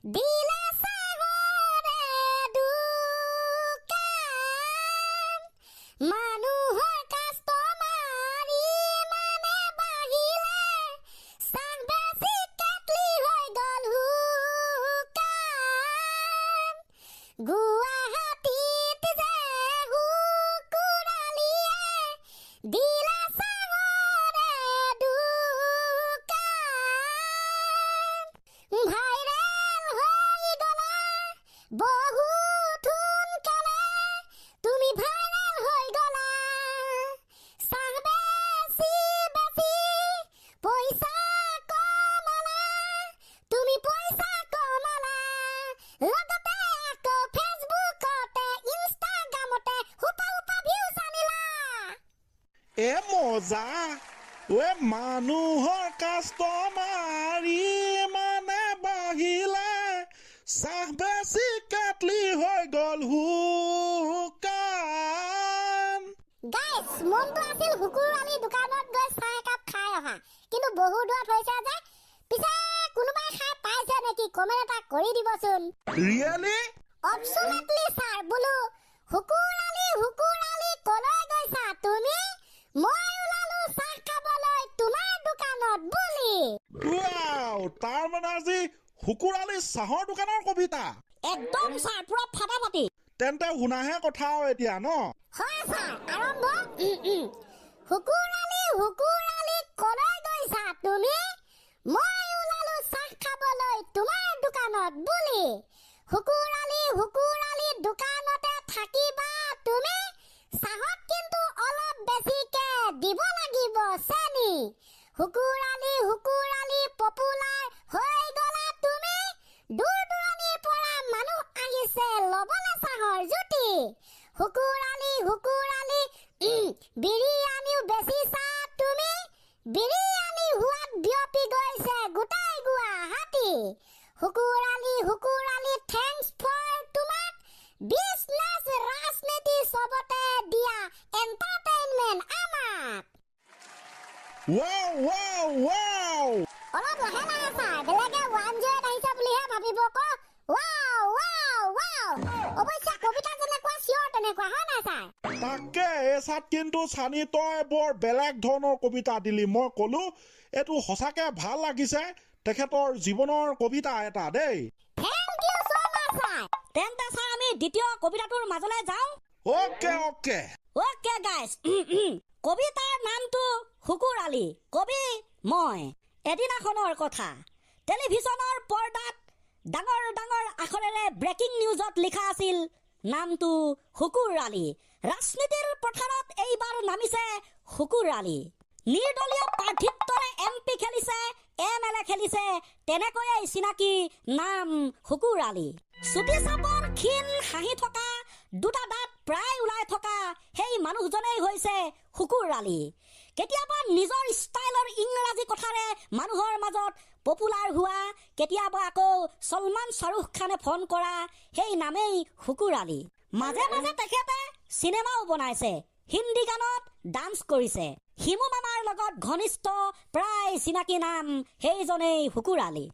দিলে চাহৰে দোকান মানুহৰ কাষ্টমাৰ ইমানে বাঢ়িলে চাহ বেছি কেটলি হৈ গ'ল শুকান গুৱাহাটীত যে শুকুৰালীয়ে দিলে চাহৰে দোকান ভাইৰেল হৈ গ'লা বহুত সোনকালে তুমি ভাইৰেল হৈ গ'লা চাহ বেছি বেছি পইচা কমালা তুমি পইচা কমালা লগতে আকৌ ফেচবুকতে ইনষ্টাগ্ৰামতে হুপা ভিউজ আনিলা এ মজা ঐ মানুহৰ কাষ্টমাৰ ইমানে বাঢ়িলে চাহ বেছি কেটলি হৈ গ'ল শুকান গাইছ মনটো আছিল শুকুৰালী দোকানত গৈ চাহ একাপ খাই অহা কিন্তু বহু দূৰত হৈছে যে পিছে কোনোবাই খাই পাইছে নেকি কমেণ্ট এটা কৰি দিবচোন ৰিয়েলি অবছলেটলি ছাৰ বোলো শুকুৰালী কলৈ গৈছা তুমি মই ওলালো চাহ খাবলৈ তোমাৰ দোকানত বুলি ৱাও তাৰ মানে আজি শুকুৰালী চাহৰ দোকানৰ কবিতা একদম ছাৰ পুৰা ফাটাফাটি তেন্তে শুনাহে কথা আৰু এতিয়া ন হয় ছাৰ আৰম্ভ শুকুৰালী কলৈ গৈছা তুমি মই ওলালো চাহ খাবলৈ তোমাৰ দোকানত বুলি শুকুৰালী দোকানতে থাকিবা তুমি চাহত কিন্তু অলপ বেছিকে দিব লাগিব চেনি শুকুৰালী পপুলাৰ হৈ গ'লা তুমি দূৰ দূৰণিৰ পৰা মানুহ আহিছে ল'বলৈ চাহৰ জুতি শুকুৰালী বিৰিয়ানীও বেচিছা তুমি বিৰিয়ানী সোৱাদ বিয়পি গৈছে গোটাই গুৱাহাটী শুকুৰালী থেংকছ ফৰ তোমাক বিজনেছ ৰাজনীতি চবতে দিয়া এণ্টাৰটেইনমেণ্ট আমাক ৱাও অলপ লাহে লাহে ছাৰ বেলেগে 108 আহিছে বুলিহে ভাবিব আকৌ ৱাও অৱশ্যে কবিতা যেনেকুৱা চিঞৰ তেনেকুৱা হয় নাই ছাৰ তাকে এই চাত কিন্তু চানি তই বৰ বেলেগ ধৰণৰ কবিতা দিলি মই ক'লো এইটো সঁচাকে ভাল লাগিছে তেখেতৰ জীৱনৰ কবিতা এটা দেই থেংক ইউ সো মাচ ছাৰ তেন্তে ছাৰ আমি দ্বিতীয় কবিতাটোৰ মাজলৈ যাওঁ অ'কে গাইছ কবিতাৰ নামটো শুকুৰালী কবি মই এদিনাখনৰ কথা টেলিভিছনৰ পৰ্দাত ডাঙৰ আখৰেৰে ব্ৰেকিং নিউজত লিখা আছিল নামটো শুকুৰালী ৰাজনীতিৰ পথাৰত এইবাৰ নামিছে শুকুৰালী নিৰ্দলীয় প্ৰাৰ্থিত্বৰে MP খেলিছে MLA খেলিছে তেনেকৈয়ে চিনাকি নাম শুকুৰালী চুটি চাপৰ ক্ষীণ হাঁহি থকা দুটা দাঁত প্ৰায় ওলাই থকা সেই মানুহজনেই হৈছে শুকুৰালী কেতিয়াবা নিজৰ ষ্টাইলৰ ইংৰাজী কথাৰে মানুহৰ মাজত পপুলাৰ হোৱা কেতিয়াবা আকৌ সলমান শাহৰুখ খানে ফোন কৰা সেই নামেই শুকুৰালী মাজে তেখেতে চিনেমাও বনাইছে হিন্দী গানত ডান্স কৰিছে হিমু মামাৰ লগত ঘনিষ্ঠ প্ৰায় চিনাকি নাম সেইজনেই শুকুৰালী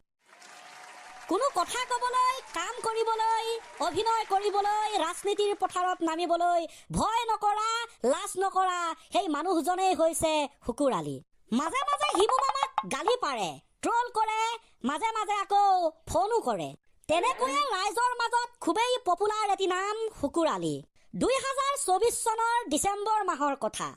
কোনো কথা ক'বলৈ কাম কৰিবলৈ অভিনয় কৰিবলৈ ৰাজনীতিৰ পথাৰত নামিবলৈ ভয় নকৰা লাজ নকৰা সেই মানুহজনেই হৈছে শুকুৰালী মাজে হিমু মামাক গালি পাৰে ট্ৰল কৰে মাজে আকৌ ফোনো কৰে তেনেকৈয়ে ৰাইজৰ মাজত খুবেই পপুলাৰ এটি নাম শুকুৰালী 2024 চনৰ ডিচেম্বৰ মাহৰ কথা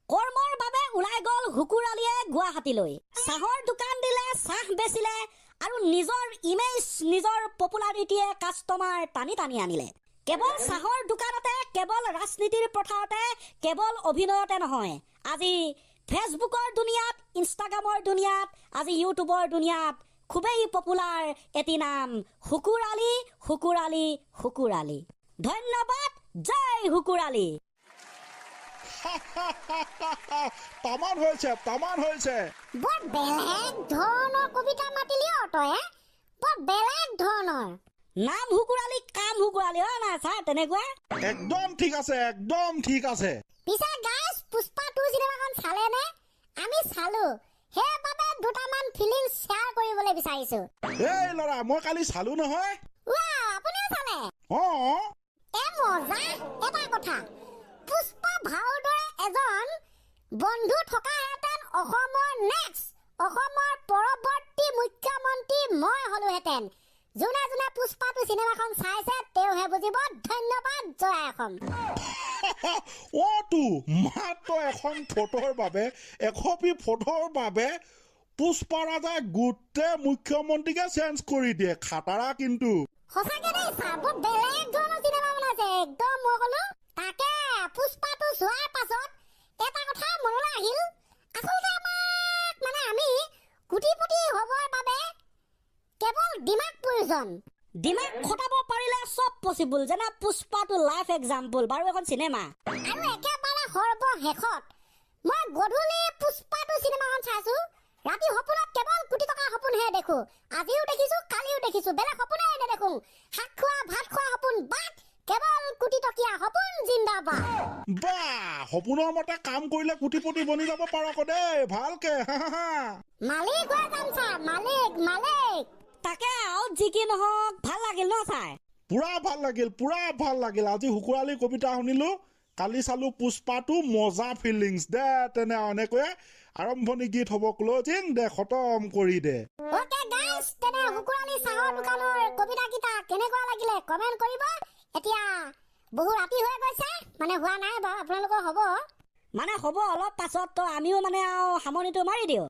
কৰ্মৰ বাবে ওলাই গ'ল শুকুৰালীয়ে গুৱাহাটীলৈ চাহৰ দোকান দিলে চাহ বেচিলে আৰু নিজৰ ইমেজ নিজৰ পপুলাৰিটিয়ে কাষ্টমাৰ টানি আনিলে কেৱল চাহৰ দোকানতে কেৱল ৰাজনীতিৰ পথাৰতে কেৱল অভিনয়তে নহয় আজি ফেচবুকৰ দুনিয়াত ইনষ্টাগ্ৰামৰ দুনিয়াত আজি ইউটিউবৰ দুনিয়াত খুবেই পপুলাৰ এটি নাম শুকুৰালী ধন্যবাদ জয় শুকুৰালী তামান হৈছে বৰ বেলেগ ধৰণৰ কবিতা মাতিলি তই বৰ বেলেগ ধৰণৰ নাম শুকুৰালী কাম শুকুৰালী হয় না ছাৰ তেনেকুৱা একদম ঠিক আছে পিছে গাইছ পুষ্পা 2 চিনেমাখন চালে নে আমি চালো সেইবাবে দুটামান ফিলিংছ শ্বেয়াৰ কৰিবলৈ জানিবলৈ বিচাৰিছো। এই ল'ৰা মই কালি চালো নহয়। আপুনিও চালে? মজা এটা কথা, পুষ্পা ভাওৰ দৰে এজন বন্ধু থকাহেঁতেন অসমৰ অসমৰ পৰৱৰ্তী মুখ্যমন্ত্ৰী মই হলোহেঁতেন। যোনে যোনে পুষ্পাটো চিনেমাখন চাইছে তেওঁহে বুজিব। ধন্যবাদ। জয় অসম। তো মাত্ৰ এখন ফটোৰ বাবে, একপি ফটোৰ বাবে পুষ্পা ৰাজাই গোটেই মুখ্যমন্ত্ৰীকে চেঞ্জ কৰি দিয়ে। খাটাৰা কিন্তু সঁচাকে দেই, চাব বেলেগ ধৰণৰ চিনেমা বনাইছে একদম। মই কলো তাকে পুষ্পাটো চোৱাৰ পাছত এটা কথা মনলৈ আহিল, আচলতে আমাক আমি কোটিপতি হ'বৰ বাবে কেৱল দিমাগ প্ৰয়োজন। দিমাগ খটাব পাৰিলে চব পচিবল, যেনে পুষ্পাটো লাইফ এক্সাম্পল বাৰু এখন চিনেমা। আৰু একেবাৰে সৰ্বশেষত মই গধূলি পুষ্পাটো চিনেমাখন চাইছো, ৰাতি সপোনত কেৱল কোটি টকাৰ সপোনহে দেখো। আজিও দেখিছো, কালিও দেখিছো, বেলেগ সপোনেই নেদেখো। শাক খোৱা ভাত খোৱা সপোন বাদ, কেৱল কোটি টকীয়া সপোন জিন্দাবাদ। সপোনৰ মতে কাম কৰিলে কোটিপতি বনি যাব পাৰ আকৌ দেই, ভালকে। মালিক হৈ যাম ছাৰ, মালিক। তাকে আৰু যি কি নহওক ভাল লাগিল ন চাই? পুৰা ভাল লাগিল। আজি শুকুৰালি কবিতা শুনিলো, কালি চালো পুষ্পাটো, মজা ফিলিংছ দে। তেনে এনেকৈয়ে আৰম্ভণি গীত হ'ব ক্লজিং দে, খতম কৰি দে। ওকে গাইস, তেনে শুকুৰালি চাহৰ দোকানৰ কবিতা কেইটা কেনেকুৱা লাগিলে কমেন্ট কৰিব। এতিয়া বহু ৰাতি হৈ গৈছে, হোৱা নাই বাৰু, আপোনালোকৰ হ'ব হ'ব অলপ পাছত। তো আমিও আৰু সামৰণিটো মাৰি দিওঁ।